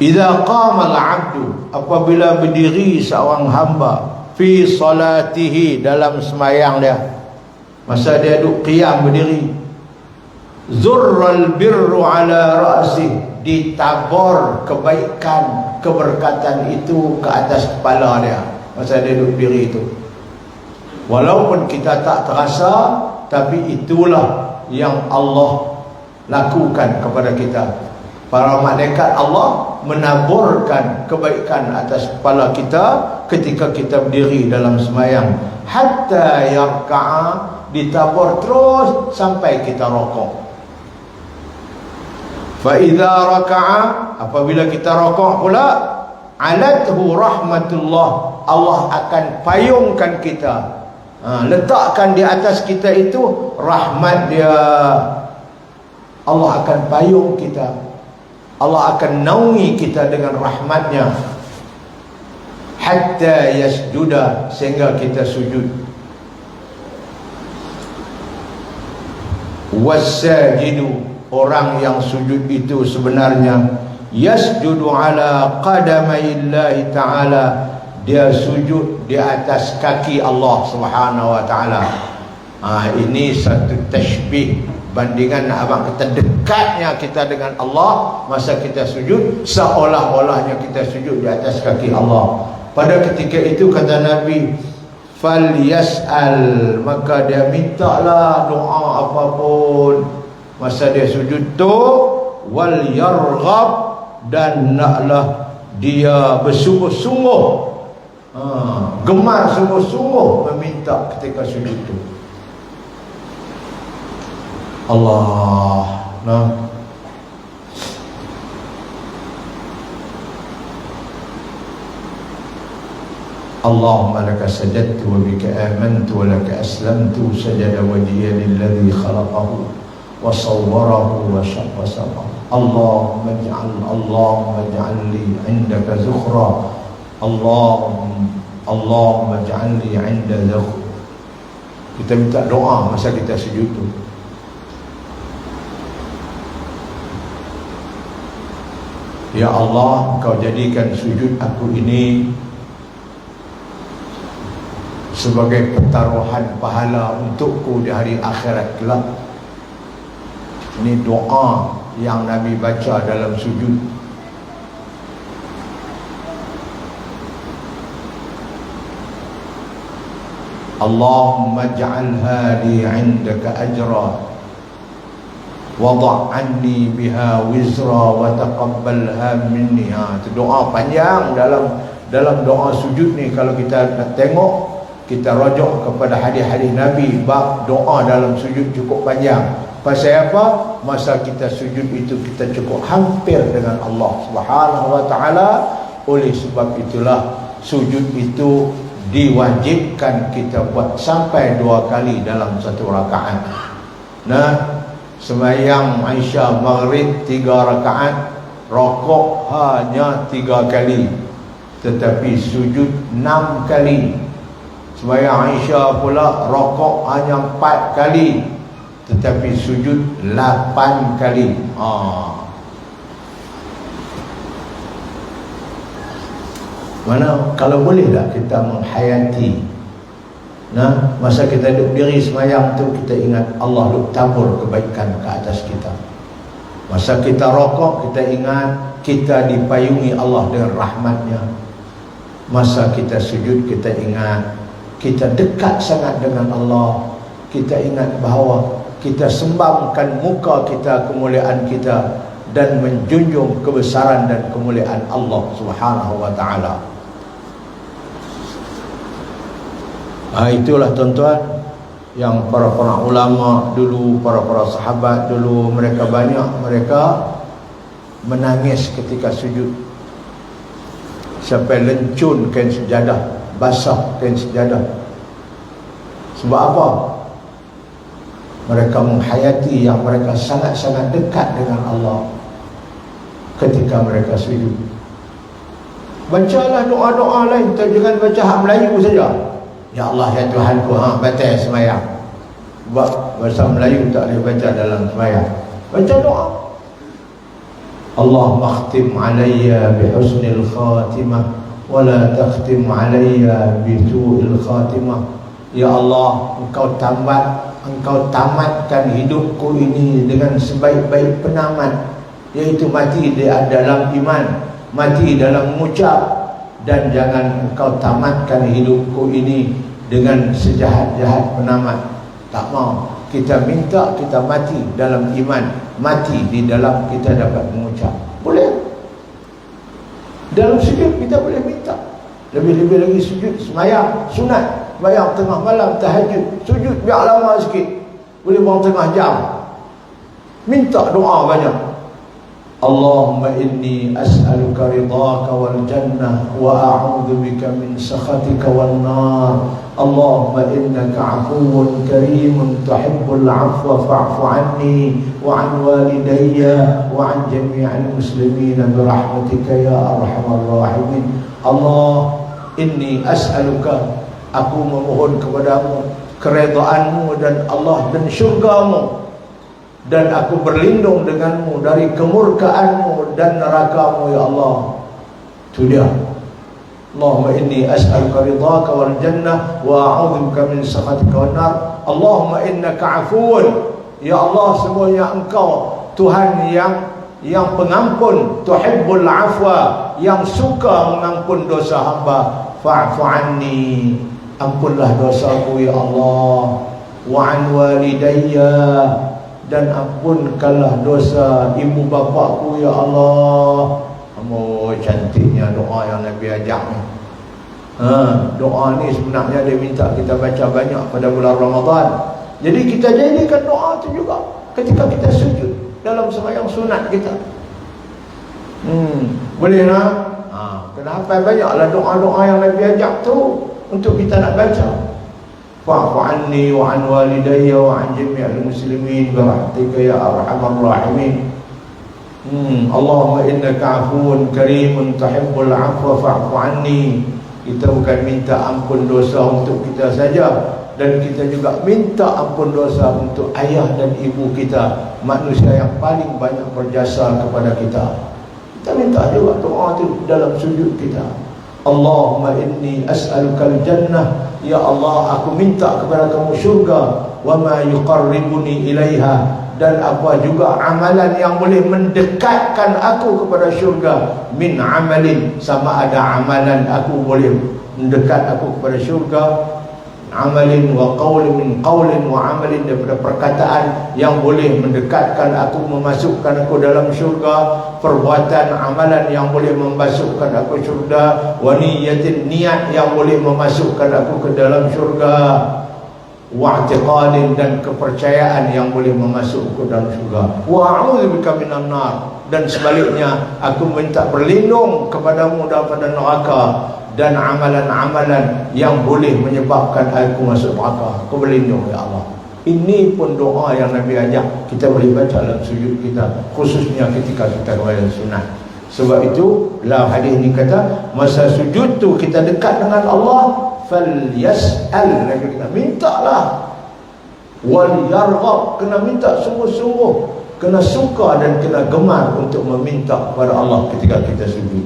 Idza qama al-'abdu, apabila berdiri seorang hamba, fi salatihi, dalam sembahyang dia, masa dia duduk qiyam berdiri, zurral birru ala ra'si, ditabur kebaikan, keberkatan itu ke atas kepala dia masa dia duduk berdiri itu. Walaupun kita tak terasa, tapi itulah yang Allah lakukan kepada kita. Para malaikat Allah menaburkan kebaikan atas kepala kita ketika kita berdiri dalam sembahyang, hatta yarka'a, ditabur terus sampai kita rokok. Fa idza raka'a, apabila kita rokok pula, alathu rahmatullah, Allah akan payungkan kita, letakkan di atas kita itu rahmat dia. Allah akan payung kita, Allah akan naungi kita dengan rahmatnya, hatta yasjuda, sehingga kita sujud. Wasajidu, orang yang sujud itu sebenarnya yasjudu ala qadamaillahi ta'ala, dia sujud di atas kaki Allah Subhanahu wa ta'ala. Ini satu tashbih, bandingan abang kata dekatnya kita dengan Allah masa kita sujud, seolah-olahnya kita sujud di atas kaki Allah. Pada ketika itu kata Nabi, fal yas'al, maka dia mintalah doa apapun masa dia sujud tu, wal yarghab, dan naklah dia bersungguh-sungguh, gemar sungguh-sungguh meminta ketika sujud tu. Allah, nah. Allahumma laka sajadtu wa bika amantu wa laka aslamtu, sajada wajhiya lilladhi khalaqahu wa sawwarahu wa shaqqa. Allahumma ij'al li 'indaka zukhra, Allahumma ij'al li 'inda zukhra. Kita minta doa masa kita sujud tu. Ya Allah, Engkau jadikan sujud aku ini sebagai pertaruhan pahala untukku di hari akhirat kelak. Ini doa yang Nabi baca dalam sujud. Allahumma ij'alha li 'indaka ajra, wada' anni biha wizra wa taqabbalha minni. Itu doa panjang dalam doa sujud ni. Kalau kita nak tengok, kita rujuk kepada hadis-hadis Nabi, bab doa dalam sujud cukup panjang. Pasal apa? Masa kita sujud itu kita cukup hampir dengan Allah Subhanahu wa ta'ala. Oleh sebab itulah sujud itu diwajibkan kita buat sampai 2 kali dalam satu rakaat. Nah, sembahyang Aisyah maghrib 3 rakaat, rokok hanya 3 kali, tetapi sujud 6 kali. Sembahyang Aisyah pula rokok hanya 4 kali, tetapi sujud 8 kali. Mana kalau boleh tak kita menghayati, nah, masa kita duduk diri sembahyang tu, kita ingat Allah duk tabur kebaikan ke atas kita. Masa kita rokok, kita ingat kita dipayungi Allah dengan rahmatnya. Masa kita sujud, kita ingat kita dekat sangat dengan Allah. Kita ingat bahawa kita sembangkan muka kita, kemuliaan kita, dan menjunjung kebesaran dan kemuliaan Allah Subhanahu wa ta'ala. Itulah tuan-tuan yang para ulama dulu, para sahabat dulu, mereka menangis ketika sujud sampai lencun kain sejadah, basah kain sejadah. Sebab apa? Mereka menghayati yang mereka sangat-sangat dekat dengan Allah ketika mereka sujud. Bacalah doa-doa lain, jangan baca hak Melayu saja. Ya Allah, ya Tuhanku, batal sembahyang. Sebab bahasa Melayu tak boleh baca dalam sembahyang. Baca doa. Allahumma khtim alayya bihusnil khatimah wa la takhtim alayya bisu'il khatimah. Ya Allah, Engkau tamatkan hidupku ini dengan sebaik-baik penamat, yaitu mati dalam iman, mati dalam mengucap. Dan jangan Engkau tamatkan hidupku ini dengan sejahat-jahat penamat. Tak mau. Kita minta kita mati dalam iman, mati di dalam kita dapat mengucap. Boleh. Dalam sujud kita boleh minta. Lebih-lebih lagi sujud semayang sunat, semayang tengah malam, tahajud, sujud biar lama sikit, boleh buang tengah jam. Minta doa banyak. Allahumma inni as'aluka ridhaka wal jannah wa a'udzu bika min sakhatika wan nar. Allahumma innaka 'afuwun karimun tuhibbul 'afwa fa'fu 'anni wa 'an walidayya wa 'an jami'il muslimin bi rahmatika ya arhamar rahimin. Allah, inni as'aluka, aku memohon kepadamu keredaanmu dan Allah dan syurgamu, dan aku berlindung denganmu dari kemurkaanmu dan nerakamu ya Allah. Itu dia. Allahumma inni as'aluka ridhaka wal jannah wa a'udzubika min sakhatika wan nar. Allahumma innaka 'afuwun, ya Allah, semuanya Engau Tuhan yang pengampun, tuhibbul 'afwa, yang suka mengampun dosa hamba. Fa'fu 'anni, ampunlah dosaku ya Allah. Wa 'an walidayya, dan ampunkanlah dosa ibu bapakku ya Allah. Oh, cantiknya doa yang Nabi ajak ni. Doa ni sebenarnya dia minta kita baca banyak pada bulan Ramadan. Jadi kita jadikan doa tu juga ketika kita sujud dalam sembahyang sunat kita. Boleh tak? Kenapa banyaklah doa-doa yang Nabi ajak tu untuk kita nak baca. Fa'fu anni wa an walidayya wa an jami'il muslimin bi rahmatika ya arhamar rahimin. Allahumma innaka 'afuwun karimun tuhibbul 'afwa fa'fu anni. Kita bukan minta ampun dosa untuk kita saja, dan kita juga minta ampun dosa untuk ayah dan ibu kita, manusia yang paling banyak berjasa kepada kita. Kita minta juga doa itu dalam sujud kita. Allahumma inni as'alukal jannah, ya Allah, aku minta kepada kamu syurga, wa ma yuqarribuni ilaiha, dan apa juga amalan yang boleh mendekatkan aku kepada syurga. Min amalin, sama ada amalan aku boleh mendekat aku kepada syurga. Amalin wa qawlin, min qawlin wa amalin, daripada perkataan yang boleh mendekatkan aku, memasukkan aku dalam syurga. Perbuatan amalan yang boleh memasukkan aku syurga. Wa niyatin, niat yang boleh memasukkan aku ke dalam syurga. Wa i'tiqadin, dan kepercayaan yang boleh memasukkan ke dalam syurga. Wa a'udzubika minan nar, dan sebaliknya aku minta berlindung kepadamu daripada neraka dan amalan-amalan yang boleh menyebabkan aku masuk neraka. Aku berlindung ya Allah. Ini pun doa yang Nabi ajak kita boleh baca dalam sujud kita, khususnya ketika kita sembahyang sunat. Sebab itu dalam hadis ini kata, masa sujud tu kita dekat dengan Allah, falyas'al, Nabi kata mintalah, wal yarghab, kena minta sungguh-sungguh, kena suka dan kena gemar untuk meminta kepada Allah ketika kita sujud.